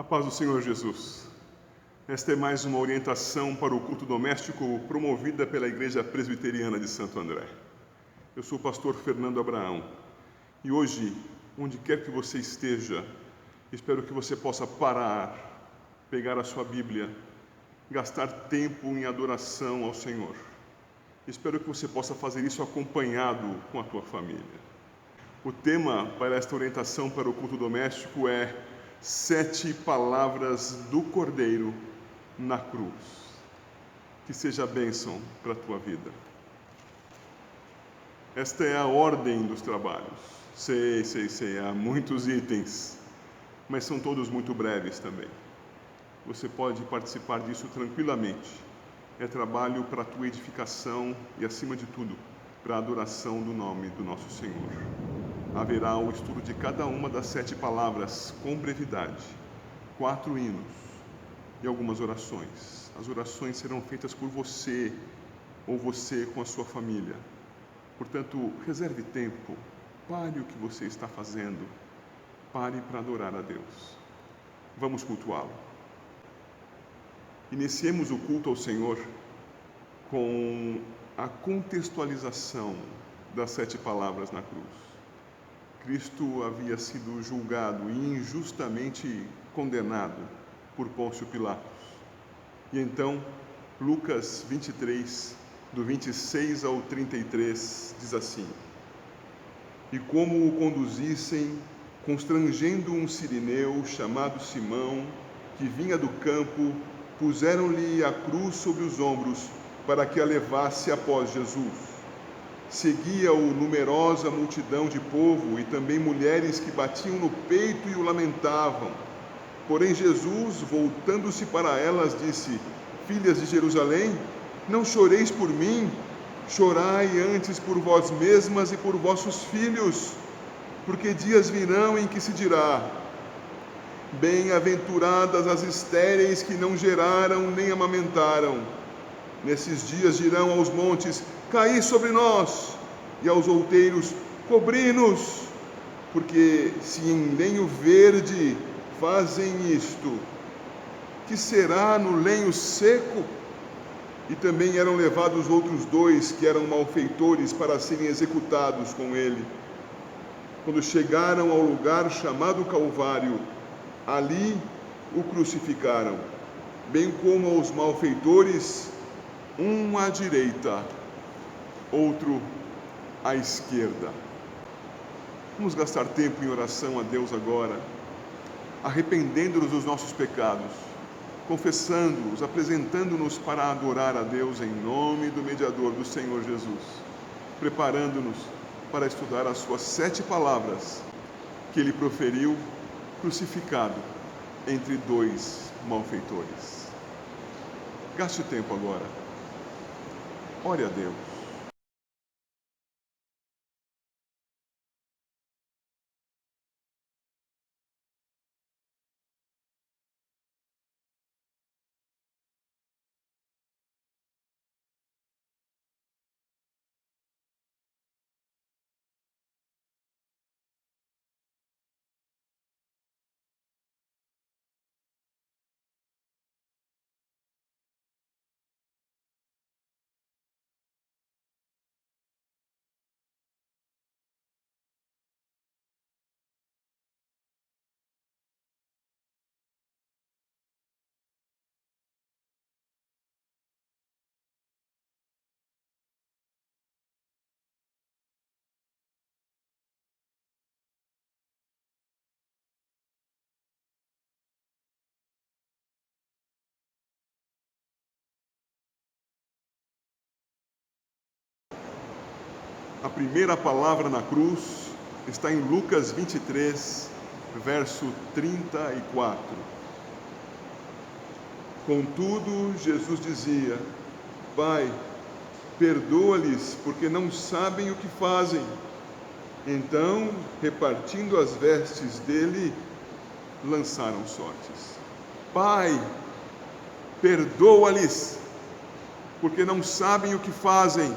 A paz do Senhor Jesus. Esta é mais uma orientação para o culto doméstico promovida pela Igreja Presbiteriana de Santo André. Eu sou o pastor Fernando Abraão e hoje, onde quer que você esteja, espero que você possa parar, pegar a sua Bíblia, gastar tempo em adoração ao Senhor. Espero que você possa fazer isso acompanhado com a tua família. O tema para esta orientação para o culto doméstico é 7 palavras do Cordeiro na cruz. Que seja a bênção para a tua vida. Esta é a ordem dos trabalhos. Sei, há muitos itens, mas são todos muito breves também. Você pode participar disso tranquilamente. É trabalho para a tua edificação e, acima de tudo, para a adoração do nome do nosso Senhor. Haverá o estudo de cada uma das 7 palavras com brevidade, 4 hinos e algumas orações. As orações serão feitas por você ou você com a sua família. Portanto, reserve tempo, pare o que você está fazendo, pare para adorar a Deus. Vamos cultuá-lo. Iniciemos o culto ao Senhor com a contextualização das 7 palavras na cruz. Cristo havia sido julgado e injustamente condenado por Pôncio Pilatos. E então, Lucas 23, do 26 ao 33, diz assim: E como o conduzissem, constrangendo um sirineu chamado Simão, que vinha do campo, puseram-lhe a cruz sobre os ombros para que a levasse após Jesus. Seguia-o numerosa multidão de povo e também mulheres que batiam no peito e o lamentavam. Porém Jesus, voltando-se para elas, disse: Filhas de Jerusalém, não choreis por mim, chorai antes por vós mesmas e por vossos filhos, porque dias virão em que se dirá: Bem-aventuradas as estéreis que não geraram nem amamentaram. Nesses dias dirão aos montes: Caí sobre nós, e aos outeiros: Cobri-nos, porque se em lenho verde fazem isto, que será no lenho seco? E também eram levados outros 2 que eram malfeitores para serem executados com ele. Quando chegaram ao lugar chamado Calvário, ali o crucificaram, bem como aos malfeitores, um à direita, outro à esquerda. Vamos gastar tempo em oração a Deus agora, arrependendo-nos dos nossos pecados, confessando-os, apresentando-nos para adorar a Deus em nome do mediador do Senhor Jesus, preparando-nos para estudar as suas 7 palavras que ele proferiu crucificado entre 2 malfeitores. Gaste o tempo agora. Ore a Deus. A primeira palavra na cruz está em Lucas 23, verso 34. Contudo, Jesus dizia: Pai, perdoa-lhes, porque não sabem o que fazem. Então, repartindo as vestes dele, lançaram sortes. Pai, perdoa-lhes, porque não sabem o que fazem.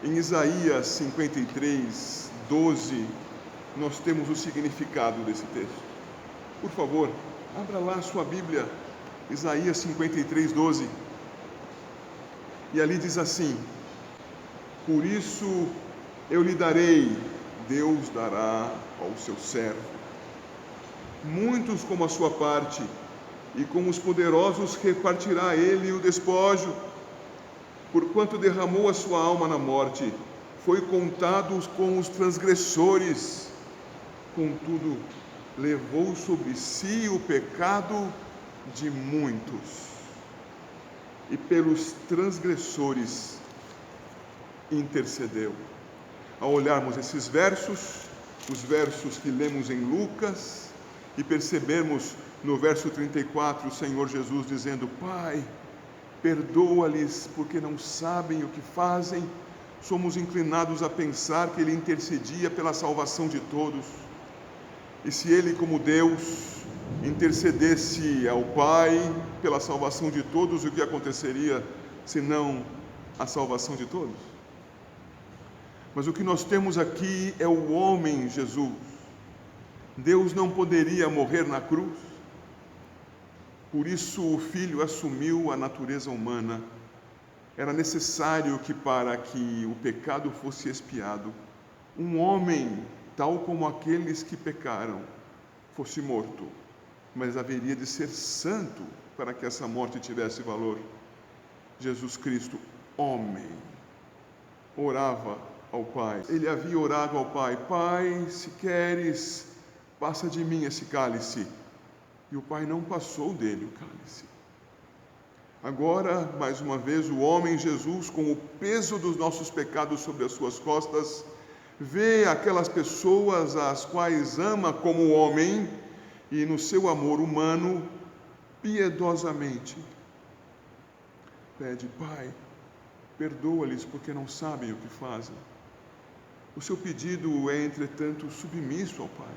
Em Isaías 53, 12, nós temos o significado desse texto. Por favor, abra lá a sua Bíblia, Isaías 53:12. E ali diz assim: por isso eu lhe darei, Deus dará ao seu servo, muitos como a sua parte, e com os poderosos repartirá ele o despojo. Porquanto derramou a sua alma na morte, foi contado com os transgressores. Contudo, levou sobre si o pecado de muitos, e pelos transgressores intercedeu. Ao olharmos esses versos, os versos que lemos em Lucas, e percebermos no verso 34 o Senhor Jesus dizendo: Pai, perdoa-lhes porque não sabem o que fazem, somos inclinados a pensar que Ele intercedia pela salvação de todos. E se Ele, como Deus, intercedesse ao Pai pela salvação de todos, o que aconteceria senão a salvação de todos? Mas o que nós temos aqui é o homem Jesus. Deus não poderia morrer na cruz, por isso o Filho assumiu a natureza humana. Era necessário que, para que o pecado fosse expiado, um homem, tal como aqueles que pecaram, fosse morto, mas haveria de ser santo para que essa morte tivesse valor. Jesus Cristo, homem, orava ao Pai. Ele havia orado ao Pai: Pai, se queres, passa de mim esse cálice. E o Pai não passou dele o cálice. Agora, mais uma vez, o homem Jesus, com o peso dos nossos pecados sobre as suas costas, vê aquelas pessoas às quais ama como homem e, no seu amor humano, piedosamente pede: Pai, perdoa-lhes porque não sabem o que fazem. O seu pedido é, entretanto, submisso ao Pai.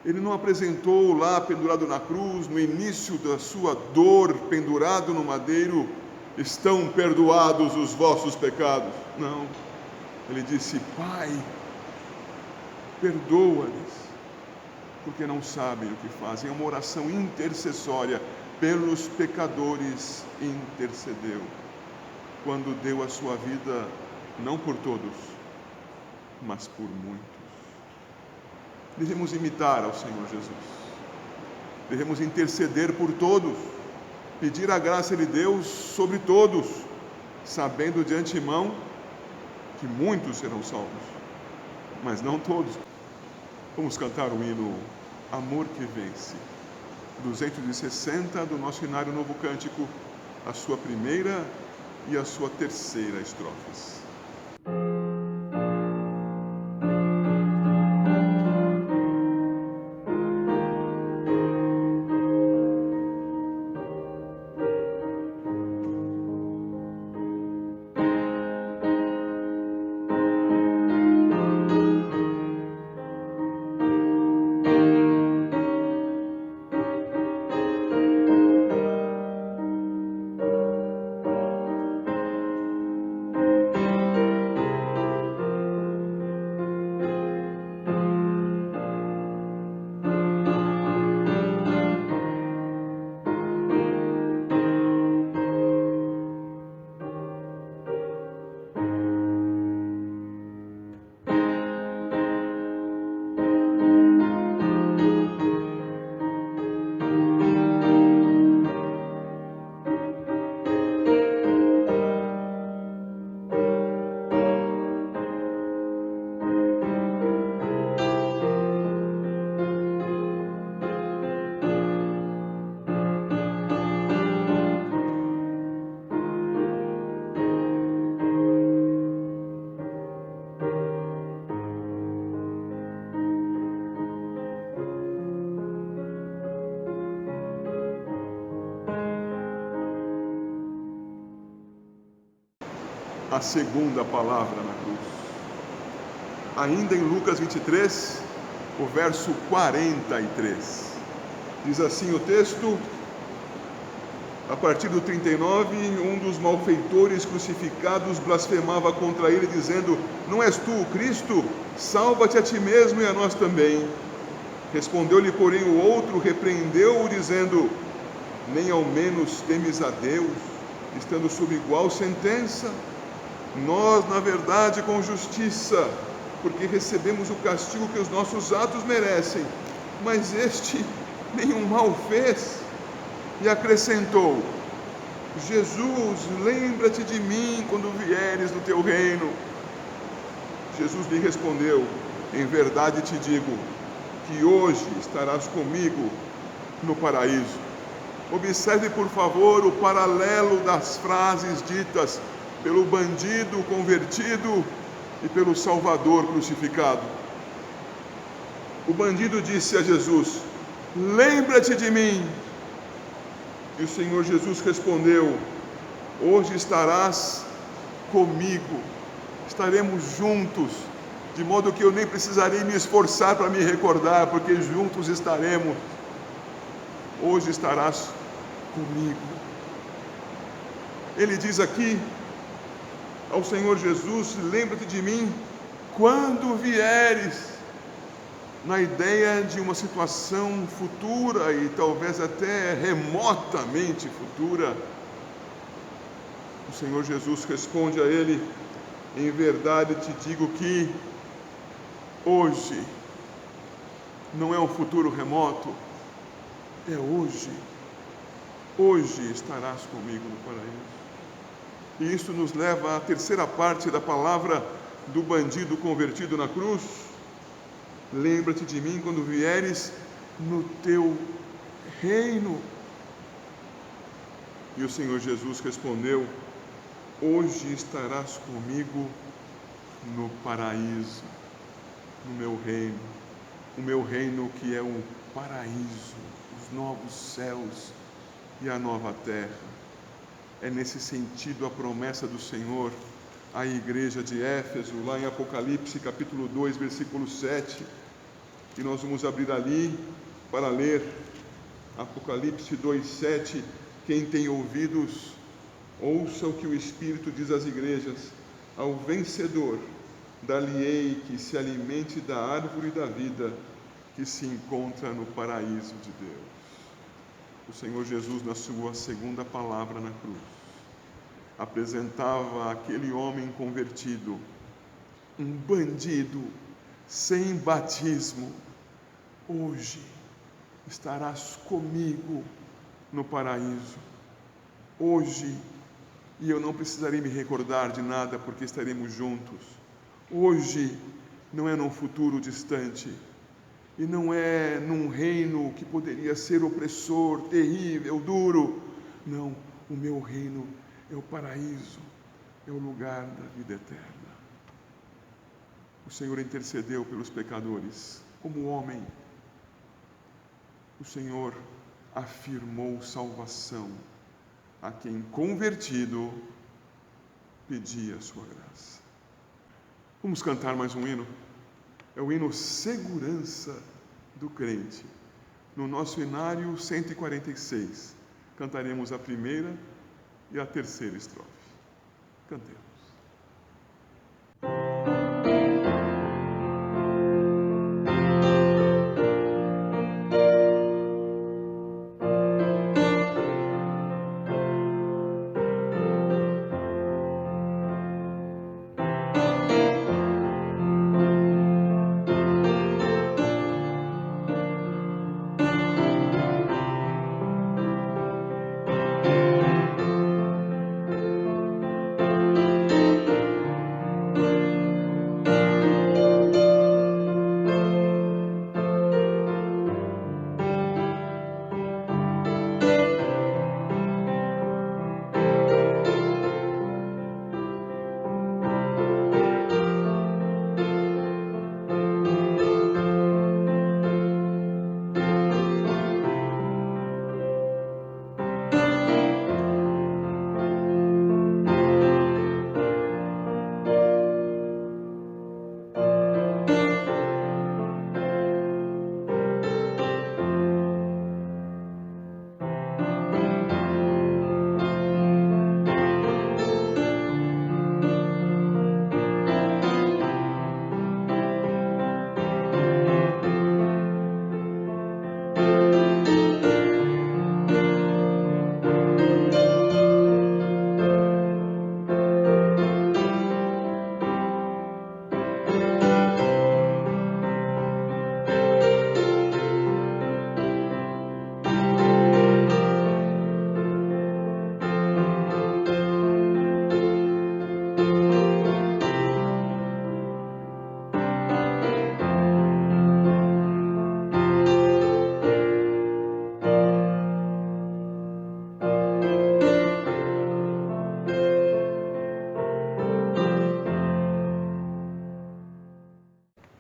Ele não apresentou lá, pendurado na cruz, no início da sua dor, pendurado no madeiro: estão perdoados os vossos pecados. Não. Ele disse: Pai, perdoa-lhes, porque não sabem o que fazem. É uma oração intercessória. Pelos pecadores intercedeu, quando deu a sua vida, não por todos, mas por muitos. Devemos imitar ao Senhor Jesus. Devemos interceder por todos, pedir a graça de Deus sobre todos, sabendo de antemão que muitos serão salvos, mas não todos. Vamos cantar o hino Amor que Vence, 260 do nosso Hinário Novo Cântico, a sua primeira e a sua terceira estrofes. A segunda palavra na cruz. Ainda em Lucas 23, o verso 43. Diz assim o texto, a partir do 39, um dos malfeitores crucificados blasfemava contra ele, dizendo: Não és tu o Cristo? Salva-te a ti mesmo e a nós também. Respondeu-lhe, porém, o outro, repreendeu-o, dizendo: nem ao menos temes a Deus, estando sob igual sentença? Nós, na verdade, com justiça, porque recebemos o castigo que os nossos atos merecem, mas este nenhum mal fez. E acrescentou: Jesus, lembra-te de mim quando vieres no teu reino. Jesus lhe respondeu: em verdade te digo, que hoje estarás comigo no paraíso. Observe, por favor, o paralelo das frases ditas pelo bandido convertido e pelo Salvador crucificado. O bandido disse a Jesus: lembra-te de mim. E o Senhor Jesus respondeu: hoje estarás comigo, estaremos juntos, de modo que eu nem precisarei me esforçar para me recordar, porque juntos estaremos. Hoje estarás comigo. Ele diz aqui ao Senhor Jesus: lembra-te de mim quando vieres, na ideia de uma situação futura e talvez até remotamente futura. O Senhor Jesus responde a ele: em verdade te digo que hoje, não é um futuro remoto, é hoje. Hoje estarás comigo no paraíso. E isso nos leva à terceira parte da palavra do bandido convertido na cruz: lembra-te de mim quando vieres no teu reino. E o Senhor Jesus respondeu: hoje estarás comigo no paraíso, no meu reino. O meu reino, que é o paraíso, os novos céus e a nova terra. É nesse sentido a promessa do Senhor à igreja de Éfeso, lá em Apocalipse capítulo 2, versículo 7, e nós vamos abrir ali para ler Apocalipse 2, 7. Quem tem ouvidos, ouça o que o Espírito diz às igrejas: ao vencedor dar-lhe-ei que se alimente da árvore da vida que se encontra no paraíso de Deus. O Senhor Jesus, na sua segunda palavra na cruz, apresentava aquele homem convertido, um bandido sem batismo: hoje estarás comigo no paraíso. Hoje, e eu não precisarei me recordar de nada, porque estaremos juntos. Hoje não é num futuro distante, e não é num reino que poderia ser opressor, terrível, duro. Não, o meu reino é o paraíso, é o lugar da vida eterna. O Senhor intercedeu pelos pecadores. Como homem, o Senhor afirmou salvação a quem, convertido, pedia a sua graça. Vamos cantar mais um hino. É o hino Segurança do Crente. No nosso hinário 146, cantaremos a primeira e a terceira estrofe. Cantemos.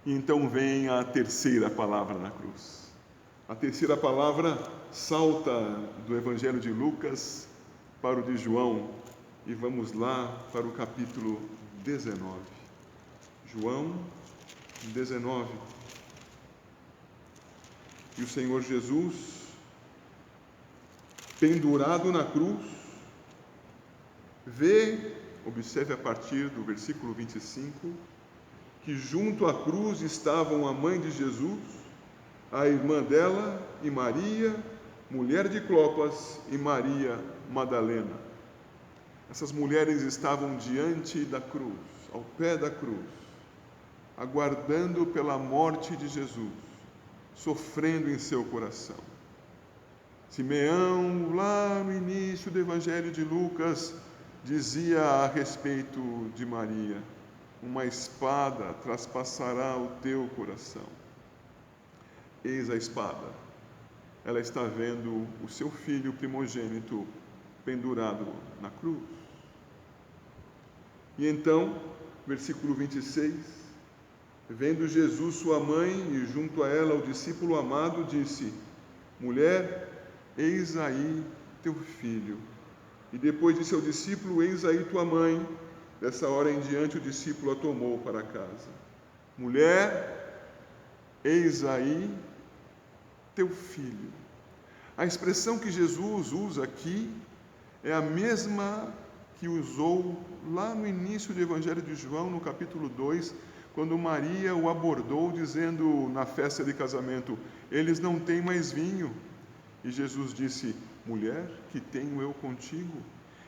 E então vem a terceira palavra na cruz. A terceira palavra salta do Evangelho de Lucas para o de João, e vamos lá para o capítulo 19. João 19. E o Senhor Jesus, pendurado na cruz, observe a partir do versículo 25, que junto à cruz estavam a mãe de Jesus, a irmã dela e Maria, mulher de Clopas, e Maria Madalena. Essas mulheres estavam diante da cruz, ao pé da cruz, aguardando pela morte de Jesus, sofrendo em seu coração. Simeão, lá no início do Evangelho de Lucas, dizia a respeito de Maria: uma espada traspassará o teu coração. Eis a espada. Ela está vendo o seu filho primogênito pendurado na cruz. E então, versículo 26, vendo Jesus sua mãe e junto a ela o discípulo amado, disse: mulher, eis aí teu filho. E depois disse ao discípulo: eis aí tua mãe. Dessa hora em diante o discípulo a tomou para casa. Mulher, eis aí teu filho. A expressão que Jesus usa aqui é a mesma que usou lá no início do Evangelho de João, no capítulo 2, quando Maria o abordou dizendo na festa de casamento: eles não têm mais vinho. E Jesus disse: mulher, que tenho eu contigo?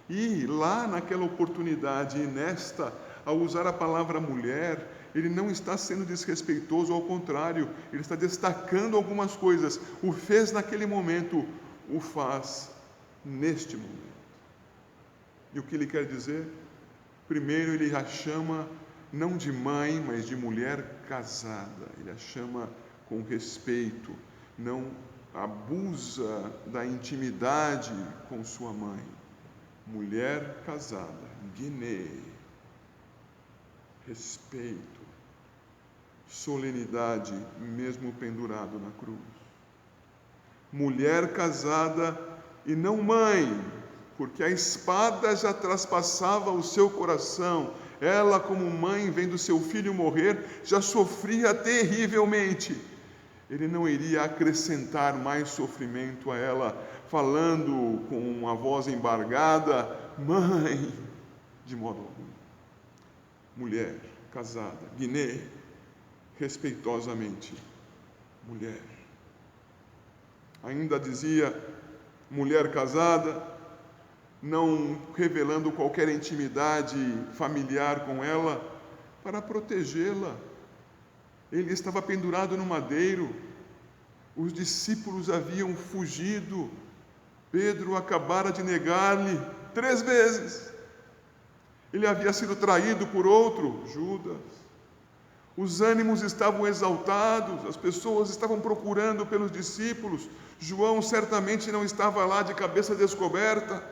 E lá naquela oportunidade e nesta, ao usar a palavra mulher, ele não está sendo desrespeitoso, ao contrário, ele está destacando algumas coisas. O fez naquele momento, o faz neste momento. E o que ele quer dizer? Primeiro, ele a chama não de mãe, mas de mulher casada. Ele a chama com respeito, não abusa da intimidade com sua mãe. Mulher casada, guiné, respeito, solenidade, mesmo pendurado na cruz. Mulher casada e não mãe, porque a espada já traspassava o seu coração. Ela, como mãe, vendo seu filho morrer, já sofria terrivelmente. Ele não iria acrescentar mais sofrimento a ela, falando com uma voz embargada: mãe, de modo algum. Mulher casada, guiné, respeitosamente, mulher. Ainda dizia mulher casada, não revelando qualquer intimidade familiar com ela, para protegê-la. Ele estava pendurado no madeiro, os discípulos haviam fugido, Pedro acabara de negar-lhe 3 vezes. Ele havia sido traído por outro, Judas. Os ânimos estavam exaltados, as pessoas estavam procurando pelos discípulos. João certamente não estava lá de cabeça descoberta.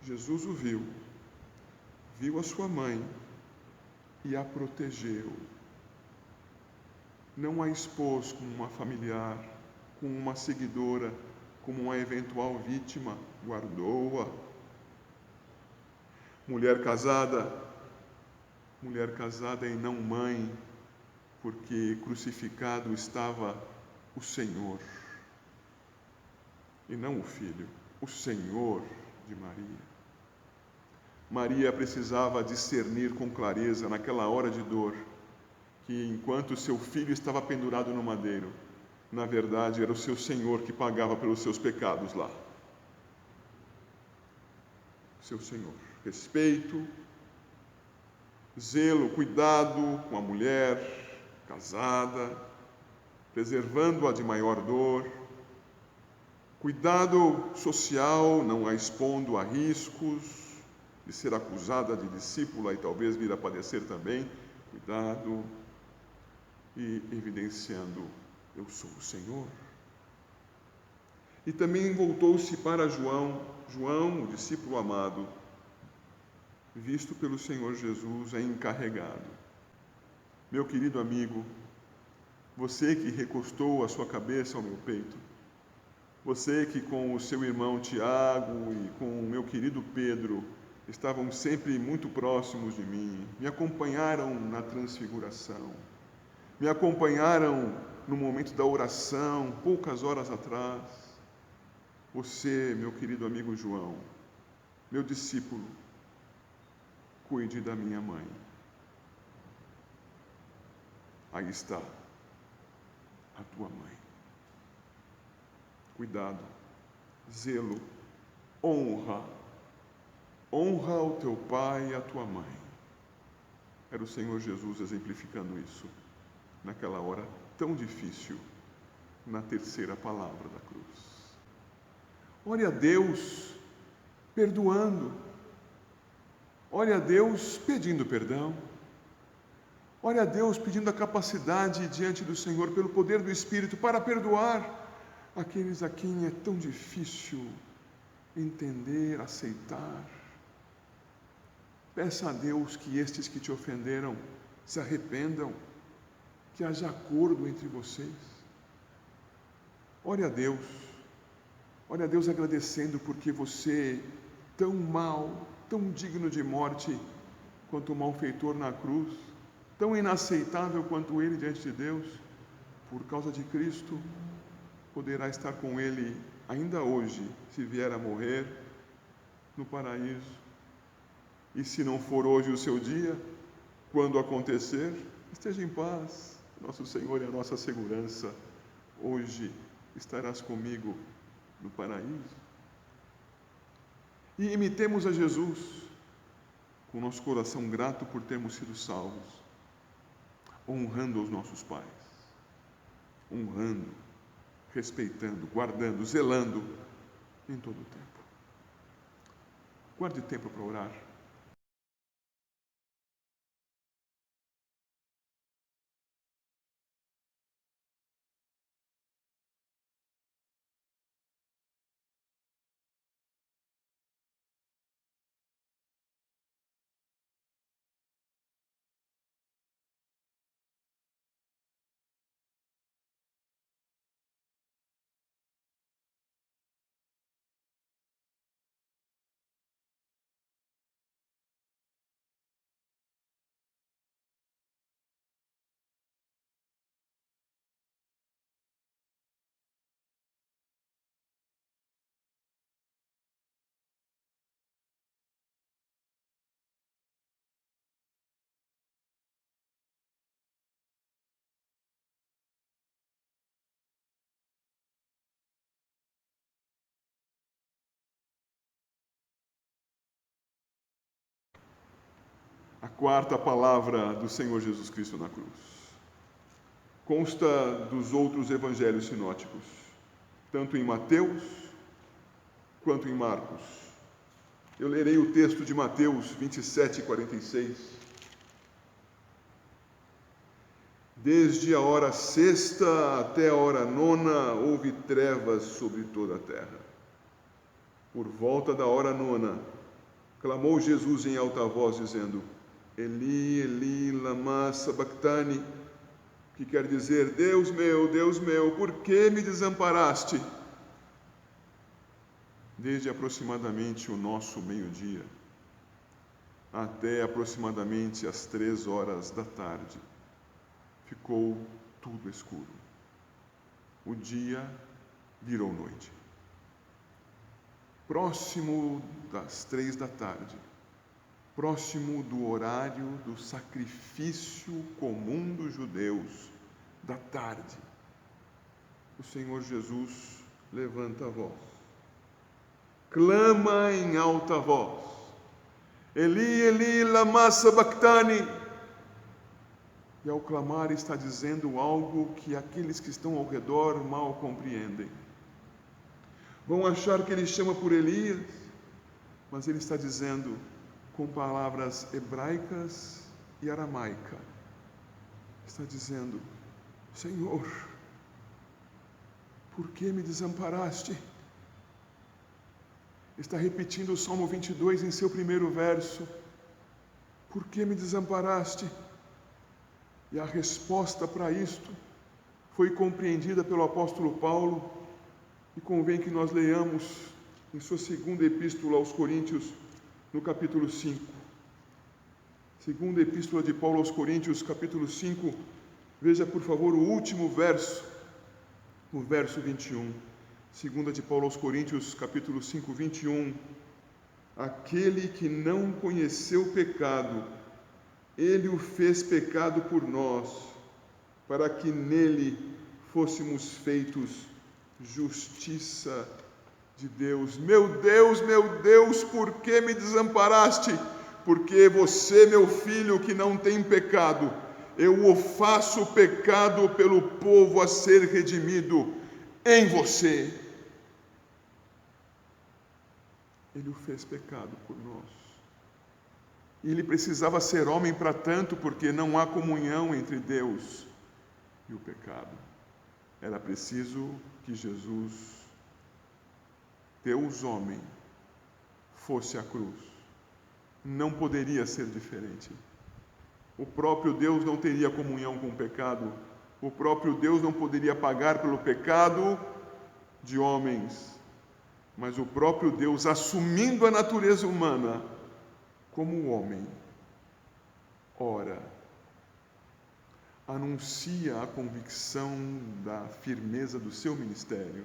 Jesus o viu a sua mãe e a protegeu. Não a expôs como uma familiar, como uma seguidora, como uma eventual vítima, guardou-a. Mulher casada e não mãe, porque crucificado estava o Senhor, e não o Filho, o Senhor de Maria. Maria precisava discernir com clareza, naquela hora de dor, que enquanto seu filho estava pendurado no madeiro, na verdade era o seu Senhor que pagava pelos seus pecados lá. Seu Senhor. Respeito, zelo, cuidado com a mulher casada, preservando-a de maior dor, cuidado social, não a expondo a riscos de ser acusada de discípula e talvez vir a padecer também, cuidado, e evidenciando: eu sou o Senhor. E também voltou-se para João, o discípulo amado, visto pelo Senhor Jesus, é encarregado. Meu querido amigo, Você que recostou a sua cabeça ao meu peito, você que com o seu irmão Tiago e com o meu querido Pedro estavam sempre muito próximos de mim, me acompanharam na transfiguração, me acompanharam no momento da oração, poucas horas atrás. Você, meu querido amigo João, meu discípulo, cuide da minha mãe. Aí está a tua mãe. Cuidado, zelo, honra. Honra ao teu pai e à tua mãe. Era o Senhor Jesus exemplificando isso naquela hora tão difícil, na terceira palavra da cruz. Ore a Deus perdoando. Ore a Deus pedindo perdão. Ore a Deus pedindo a capacidade diante do Senhor, pelo poder do Espírito, para perdoar aqueles a quem é tão difícil entender, aceitar. Peça a Deus que estes que te ofenderam se arrependam, que haja acordo entre vocês. Ore a Deus agradecendo porque você, tão mau, tão digno de morte quanto o malfeitor na cruz, tão inaceitável quanto ele diante de Deus, por causa de Cristo, poderá estar com ele ainda hoje, se vier a morrer, no paraíso. E se não for hoje o seu dia, quando acontecer, esteja em paz. Nosso Senhor é a nossa segurança. Hoje estarás comigo no paraíso. E imitemos a Jesus, com nosso coração grato por termos sido salvos, honrando os nossos pais, honrando, respeitando, guardando, zelando em todo o tempo. Guarde tempo para orar. A quarta palavra do Senhor Jesus Cristo na cruz consta dos outros evangelhos sinóticos, tanto em Mateus quanto em Marcos. Eu lerei o texto de Mateus 27, 46. Desde a hora sexta até a hora nona houve trevas sobre toda a terra. Por volta da hora nona, clamou Jesus em alta voz, dizendo: Eli, Eli, lama sabachthani, que quer dizer: Deus meu, por que me desamparaste? Desde aproximadamente o nosso meio-dia até aproximadamente as 3 horas da tarde, ficou tudo escuro. O dia virou noite. Próximo das 3 da tarde, próximo do horário do sacrifício comum dos judeus, da tarde, o Senhor Jesus levanta a voz, clama em alta voz: Eli, Eli, lama sabachthani. E ao clamar está dizendo algo que aqueles que estão ao redor mal compreendem. Vão achar que ele chama por Elias, mas ele está dizendo com palavras hebraicas e aramaica. Está dizendo: Senhor, por que me desamparaste? Está repetindo o Salmo 22 em seu primeiro verso. Por que me desamparaste? E a resposta para isto foi compreendida pelo apóstolo Paulo e convém que nós leiamos em sua segunda epístola aos Coríntios, no capítulo 5. Segunda epístola de Paulo aos Coríntios, capítulo 5, veja por favor o último verso, o verso 21. Segunda de Paulo aos Coríntios, capítulo 5, 21. Aquele que não conheceu o pecado, ele o fez pecado por nós, para que nele fôssemos feitos justiça de Deus. Meu Deus, por que me desamparaste? Porque você, meu filho, que não tem pecado, eu o faço pecado pelo povo a ser redimido em você. Ele o fez pecado por nós. E ele precisava ser homem para tanto, porque não há comunhão entre Deus e o pecado. Era preciso que Jesus, Deus homem, fosse à cruz. Não poderia ser diferente. O próprio Deus não teria comunhão com o pecado. O próprio Deus não poderia pagar pelo pecado de homens. Mas o próprio Deus, assumindo a natureza humana como homem, ora, anuncia a convicção da firmeza do seu ministério,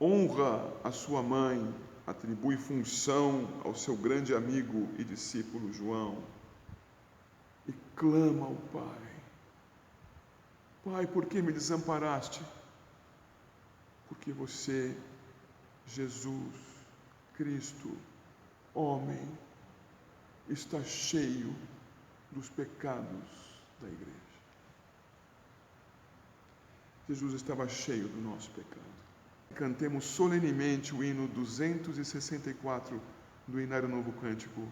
honra a sua mãe, atribui função ao seu grande amigo e discípulo João e clama ao Pai: Pai, por que me desamparaste? Porque você, Jesus Cristo, homem, está cheio dos pecados da igreja. Jesus estava cheio do nosso pecado. Cantemos solenemente o hino 264 do Inário Novo Cântico,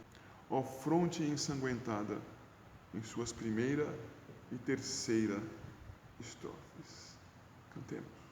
ó fronte ensanguentada, em suas primeira e terceira estrofes. Cantemos.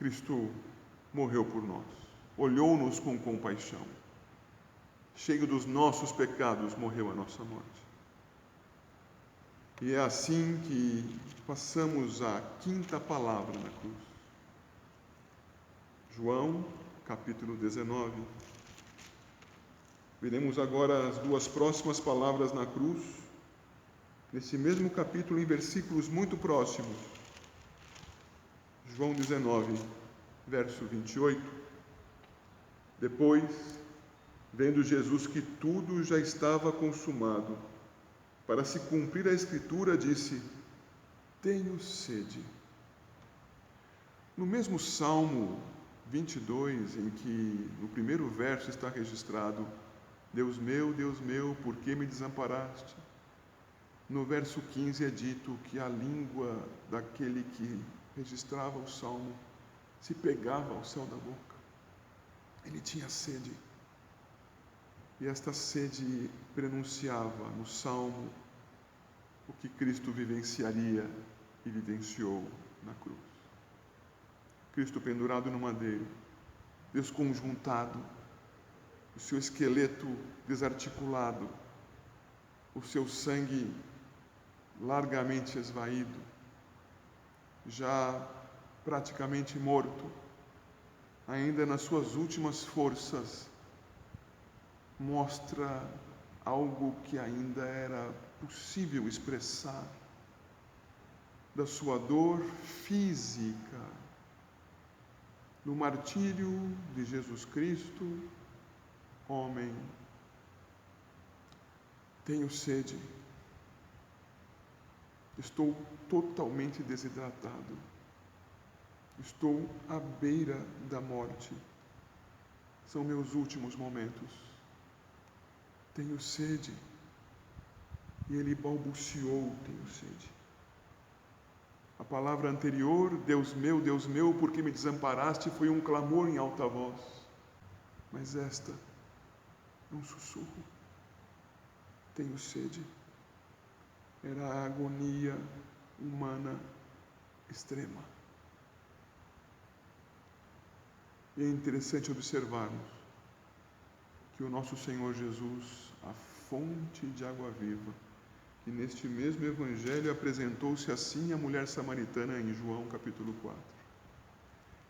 Cristo morreu por nós, olhou-nos com compaixão, cheio dos nossos pecados, morreu a nossa morte. E é assim que passamos à quinta palavra na cruz. João, capítulo 19. Veremos agora as duas próximas palavras na cruz, nesse mesmo capítulo, em versículos muito próximos. João 19, verso 28. Depois, vendo Jesus que tudo já estava consumado, para se cumprir a Escritura, disse: tenho sede. No mesmo Salmo 22, em que no primeiro verso está registrado: Deus meu, por que me desamparaste? No verso 15 é dito que a língua daquele que registrava o Salmo se pegava ao céu da boca. Ele tinha sede. E esta sede prenunciava no Salmo o que Cristo vivenciaria e vivenciou na cruz. Cristo pendurado no madeiro, desconjuntado, o seu esqueleto desarticulado, o seu sangue largamente esvaído, já praticamente morto, ainda nas suas últimas forças, mostra algo que ainda era possível expressar da sua dor física, no martírio de Jesus Cristo, homem. Tenho sede, estou totalmente desidratado, estou à beira da morte, são meus últimos momentos. Tenho sede. E ele balbuciou: tenho sede. A palavra anterior, Deus meu, por que me desamparaste, foi um clamor em alta voz. Mas esta é um sussurro. Tenho sede. Era a agonia humana extrema. E é interessante observarmos que o nosso Senhor Jesus, a fonte de água viva, e neste mesmo Evangelho apresentou-se assim à mulher samaritana em João capítulo 4,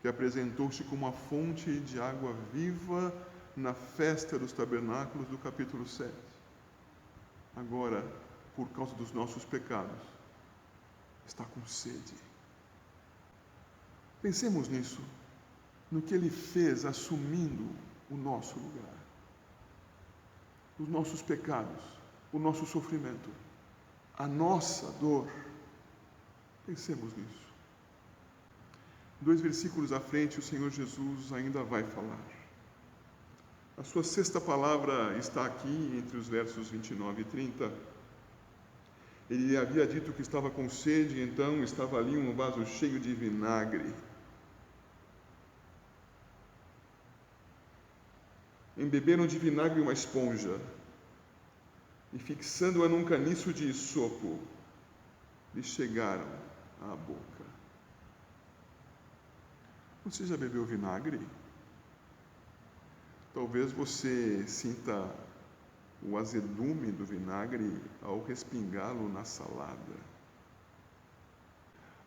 que apresentou-se como a fonte de água viva na festa dos tabernáculos do capítulo 7. Agora, por causa dos nossos pecados, está com sede. Pensemos nisso, no que ele fez assumindo o nosso lugar, os nossos pecados, o nosso sofrimento, a nossa dor. Pensemos nisso. 2 versículos à frente, o Senhor Jesus ainda vai falar. A sua sexta palavra está aqui, entre os versos 29 e 30. Ele havia dito que estava com sede, então estava ali um vaso cheio de vinagre. Embeberam de vinagre uma esponja e, fixando-a num caniço de isopo, lhe chegaram à boca. Você já bebeu vinagre? Talvez você sinta o azedume do vinagre ao respingá-lo na salada.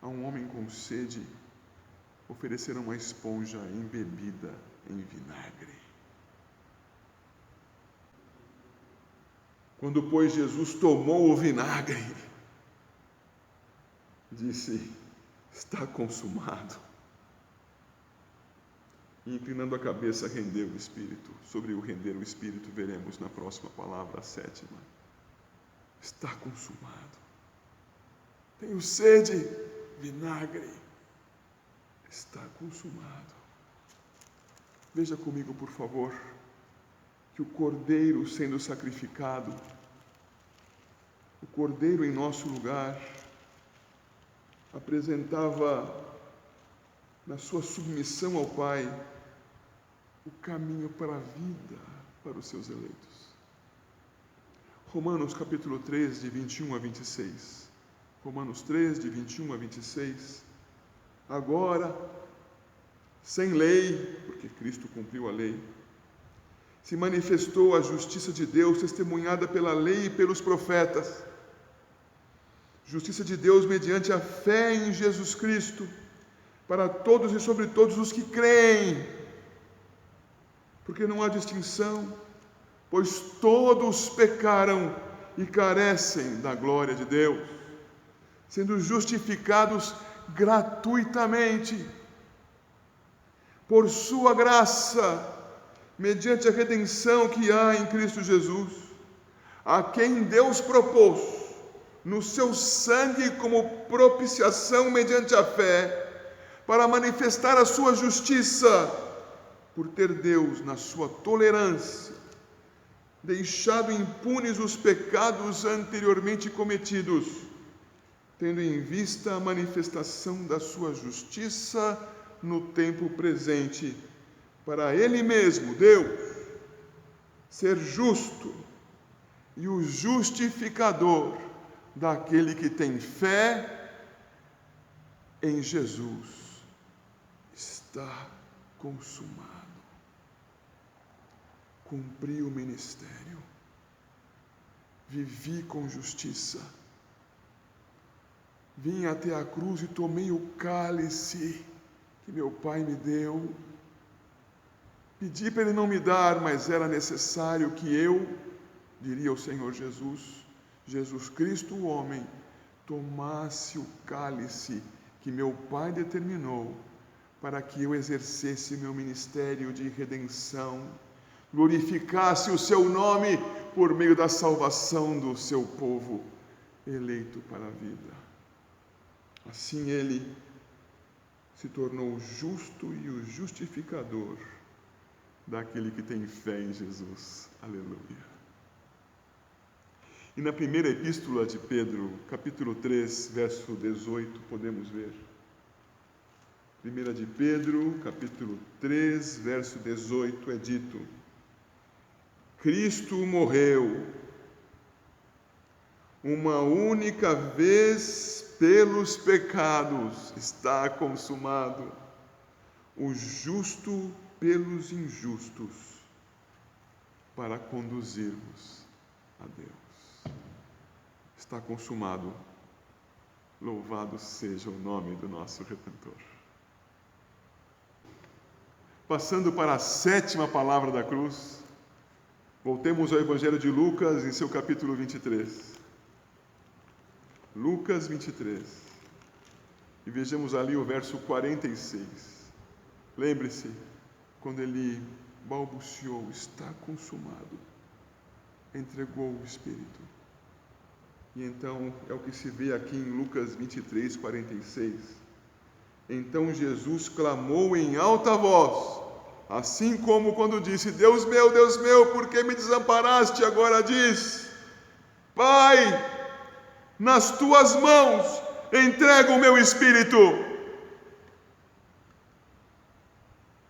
A um homem com sede ofereceram uma esponja embebida em vinagre. Quando, pois, Jesus tomou o vinagre, disse: está consumado. E, inclinando a cabeça, rendeu o Espírito. Sobre o render o Espírito, veremos na próxima palavra, a sétima. Está consumado. Tenho sede, vinagre. Está consumado. Veja comigo, por favor, que o Cordeiro sendo sacrificado, o Cordeiro em nosso lugar, apresentava na sua submissão ao Pai o caminho para a vida para os seus eleitos. Romanos capítulo 3, de 21 a 26. Romanos 3, de 21 a 26. Agora, sem lei, porque Cristo cumpriu a lei, se manifestou a justiça de Deus, testemunhada pela lei e pelos profetas. Justiça de Deus mediante a fé em Jesus Cristo, para todos e sobre todos os que creem, porque não há distinção, pois todos pecaram e carecem da glória de Deus, sendo justificados gratuitamente, por sua graça, mediante a redenção que há em Cristo Jesus, a quem Deus propôs no seu sangue como propiciação mediante a fé, para manifestar a sua justiça, por ter Deus, na sua tolerância, deixado impunes os pecados anteriormente cometidos, tendo em vista a manifestação da sua justiça no tempo presente, para Ele mesmo, Deus, ser justo e o justificador daquele que tem fé em Jesus. Está consumado. Cumpri o ministério. Vivi com justiça. Vim até a cruz e tomei o cálice que meu Pai me deu. Pedi para Ele não me dar, mas era necessário que eu, diria o Senhor Jesus, Jesus Cristo, o homem, tomasse o cálice que meu Pai determinou para que eu exercesse meu ministério de redenção, glorificasse o seu nome por meio da salvação do seu povo eleito para a vida. Assim Ele se tornou justo e o justificador daquele que tem fé em Jesus. Aleluia. E na primeira epístola de Pedro, capítulo 3, verso 18, podemos ver. Primeira de Pedro, capítulo 3, verso 18, é dito: Cristo morreu uma única vez pelos pecados, está consumado, o justo pelos injustos, para conduzir-vos a Deus. Está consumado. Louvado seja o nome do nosso Redentor. Passando para a sétima palavra da cruz, voltemos ao Evangelho de Lucas, em seu capítulo 23. Lucas 23. E vejamos ali o verso 46. Lembre-se, quando ele balbuciou, está consumado, entregou o Espírito. E então, é o que se vê aqui em Lucas 23, 46. Então Jesus clamou em alta voz, assim como quando disse: Deus meu, por que me desamparaste? Agora diz: Pai, nas tuas mãos entrego o meu espírito.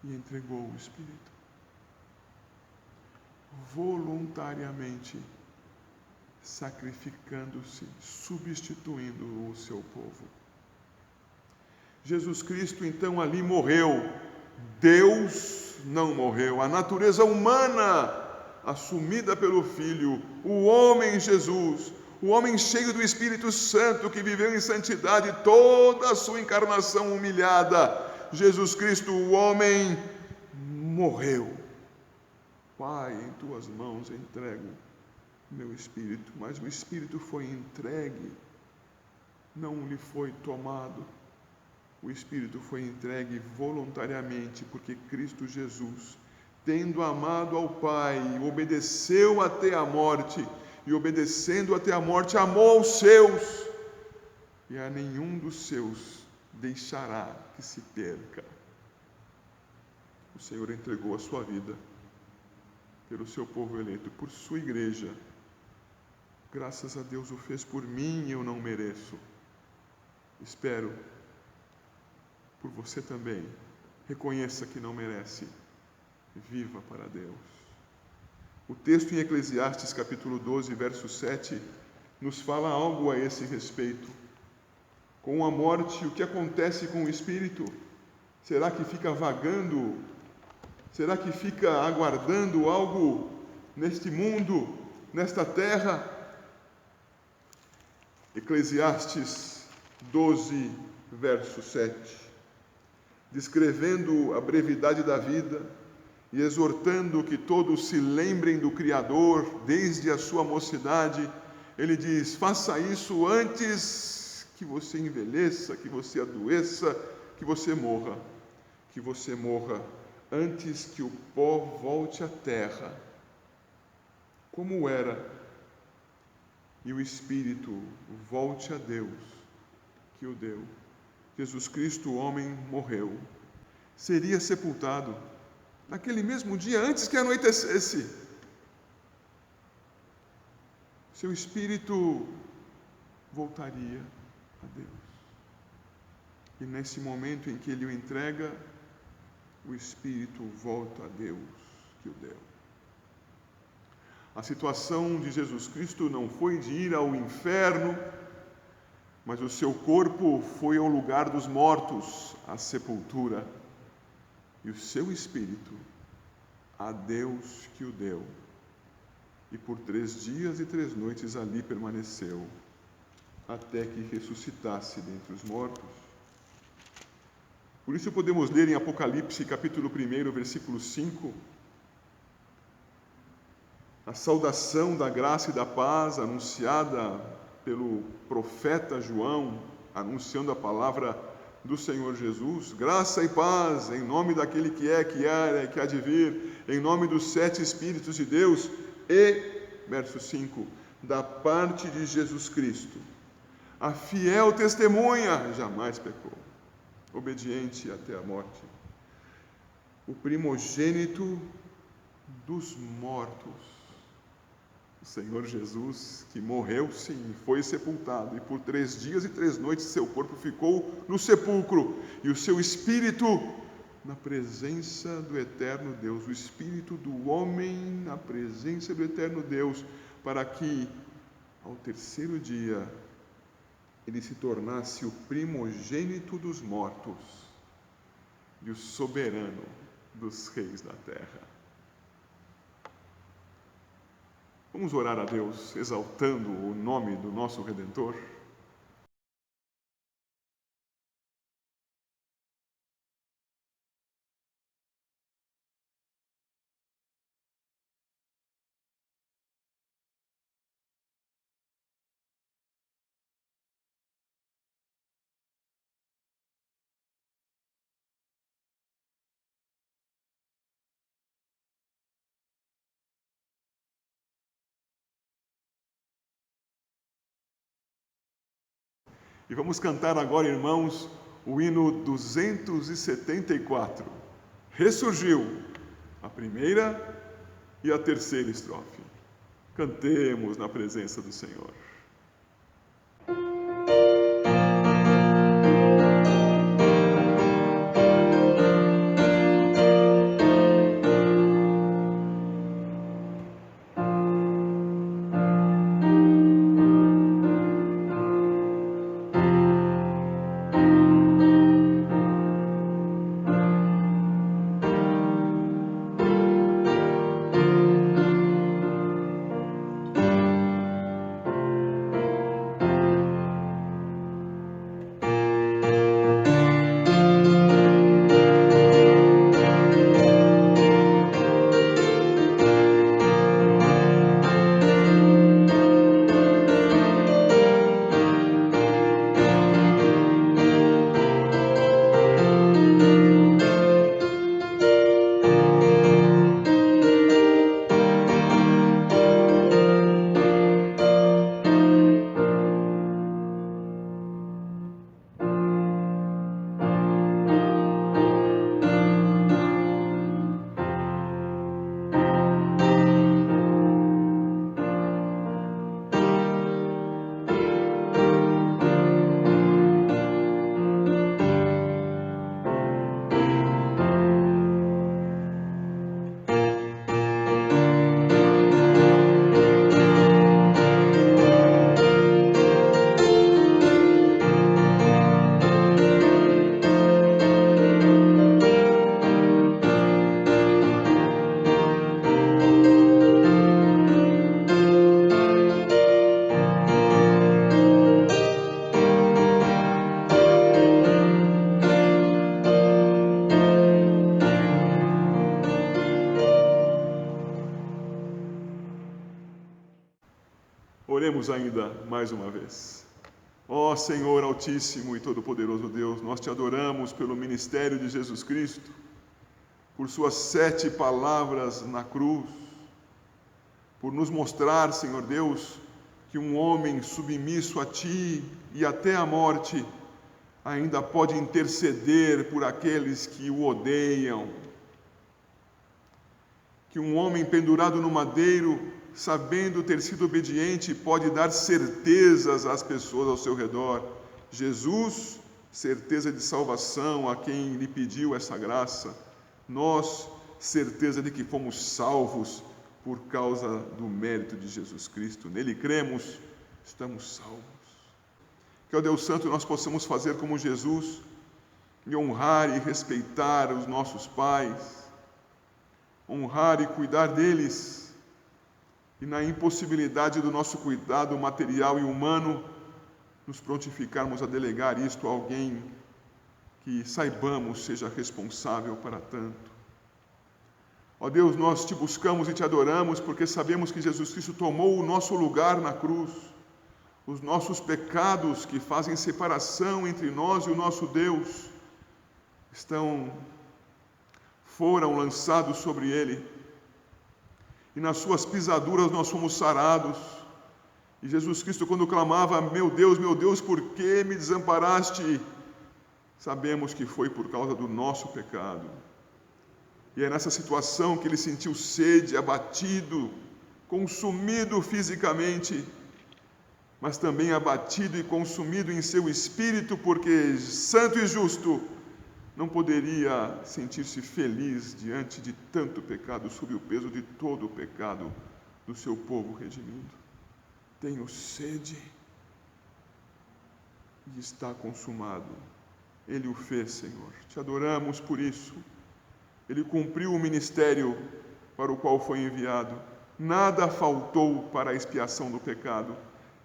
E entregou o Espírito. Voluntariamente, sacrificando-se, substituindo o seu povo. Jesus Cristo, então, ali morreu. Deus não morreu. A natureza humana, assumida pelo Filho, o homem Jesus, o homem cheio do Espírito Santo, que viveu em santidade toda a sua encarnação humilhada, Jesus Cristo, o homem, morreu. Pai, em tuas mãos entrego meu espírito. Mas o espírito foi entregue, não lhe foi tomado. O espírito foi entregue voluntariamente, porque Cristo Jesus, tendo amado ao Pai, obedeceu até a morte, e obedecendo até a morte, amou aos seus, e a nenhum dos seus deixará que se perca. O Senhor entregou a sua vida pelo seu povo eleito, por sua igreja. Graças a Deus o fez por mim, eu não mereço. Espero por você também. Reconheça que não merece. Viva para Deus. O texto em Eclesiastes capítulo 12, verso 7, nos fala algo a esse respeito. Com a morte, o que acontece com o espírito? Será que fica vagando? Será que fica aguardando algo neste mundo, nesta terra? Eclesiastes 12, verso 7. Descrevendo a brevidade da vida e exortando que todos se lembrem do Criador desde a sua mocidade, ele diz: faça isso antes que você envelheça, que você adoeça, que você morra. Que você morra antes que o pó volte à terra, como era e o espírito volte a Deus que o deu. Jesus Cristo, o homem, morreu. Seria sepultado naquele mesmo dia, antes que anoitecesse. Seu espírito voltaria a Deus. E nesse momento em que ele o entrega, o espírito volta a Deus que o deu. A situação de Jesus Cristo não foi de ir ao inferno, mas o seu corpo foi ao lugar dos mortos, à sepultura, e o seu espírito a Deus que o deu. E por 3 dias e 3 noites ali permaneceu, até que ressuscitasse dentre os mortos. Por isso podemos ler em Apocalipse, capítulo 1, versículo 5, a saudação da graça e da paz anunciada pelo profeta João, anunciando a palavra do Senhor Jesus. Graça e paz em nome daquele que é, que era e que há de vir, em nome dos 7 Espíritos de Deus e, verso 5, da parte de Jesus Cristo, a fiel testemunha, jamais pecou, obediente até a morte, o primogênito dos mortos, o Senhor Jesus, que morreu, sim, foi sepultado, e por 3 dias e 3 noites seu corpo ficou no sepulcro, e o seu espírito na presença do eterno Deus, o espírito do homem na presença do eterno Deus, para que, ao 3º dia, ele se tornasse o primogênito dos mortos e o soberano dos reis da terra. Vamos orar a Deus, exaltando o nome do nosso Redentor? E vamos cantar agora, irmãos, o hino 274. Ressurgiu a primeira e a 3ª estrofe. Cantemos na presença do Senhor. Oremos ainda mais uma vez. Ó Senhor Altíssimo e Todo-Poderoso Deus, nós te adoramos pelo ministério de Jesus Cristo, por suas 7 palavras na cruz, por nos mostrar, Senhor Deus, que um homem submisso a ti e até a morte ainda pode interceder por aqueles que o odeiam. Que um homem pendurado no madeiro, sabendo ter sido obediente, pode dar certezas às pessoas ao seu redor. Jesus, certeza de salvação a quem lhe pediu essa graça. Nós, certeza de que fomos salvos por causa do mérito de Jesus Cristo. Nele cremos, estamos salvos. Que, ó Deus Santo, nós possamos fazer como Jesus e honrar e respeitar os nossos pais, honrar e cuidar deles, e na impossibilidade do nosso cuidado material e humano, nos prontificarmos a delegar isto a alguém que saibamos seja responsável para tanto. Ó Deus, nós te buscamos e te adoramos porque sabemos que Jesus Cristo tomou o nosso lugar na cruz. Os nossos pecados que fazem separação entre nós e o nosso Deus foram lançados sobre ele, e nas suas pisaduras nós fomos sarados. E Jesus Cristo, quando clamava, meu Deus, por que me desamparaste? Sabemos que foi por causa do nosso pecado. E é nessa situação que ele sentiu sede, abatido, consumido fisicamente, mas também abatido e consumido em seu espírito, porque santo e justo não poderia sentir-se feliz diante de tanto pecado, sob o peso de todo o pecado do seu povo redimido. Tenho sede, e está consumado. Ele o fez, Senhor. Te adoramos por isso. Ele cumpriu o ministério para o qual foi enviado. Nada faltou para a expiação do pecado.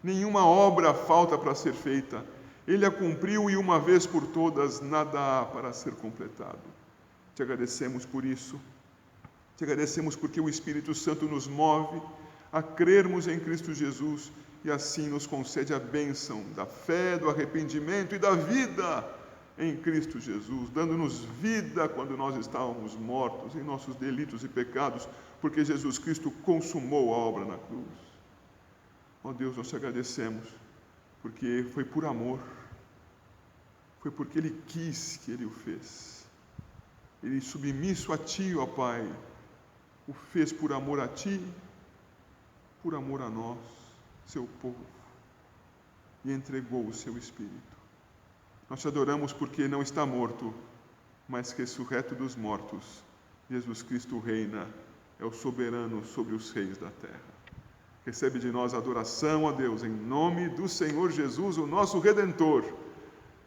Nenhuma obra falta para ser feita. Ele a cumpriu e uma vez por todas nada há para ser completado. Te agradecemos por isso. Te agradecemos porque o Espírito Santo nos move a crermos em Cristo Jesus e assim nos concede a bênção da fé, do arrependimento e da vida em Cristo Jesus, dando-nos vida quando nós estávamos mortos em nossos delitos e pecados, porque Jesus Cristo consumou a obra na cruz. Ó Deus, nós te agradecemos, porque foi por amor, foi porque Ele quis que Ele o fez. Ele, submisso a Ti, ó Pai, o fez por amor a Ti, por amor a nós, Seu povo, e entregou o Seu Espírito. Nós te adoramos porque não está morto, mas ressurreto dos mortos, Jesus Cristo reina, é o soberano sobre os reis da terra. Recebe de nós a adoração a Deus, em nome do Senhor Jesus, o nosso Redentor,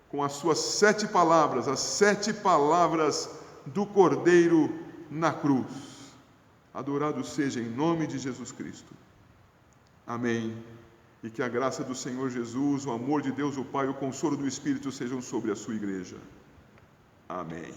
com as suas 7 palavras, as 7 palavras do Cordeiro na cruz. Adorado seja em nome de Jesus Cristo. Amém. E que a graça do Senhor Jesus, o amor de Deus o Pai, o consolo do Espírito sejam sobre a sua igreja. Amém.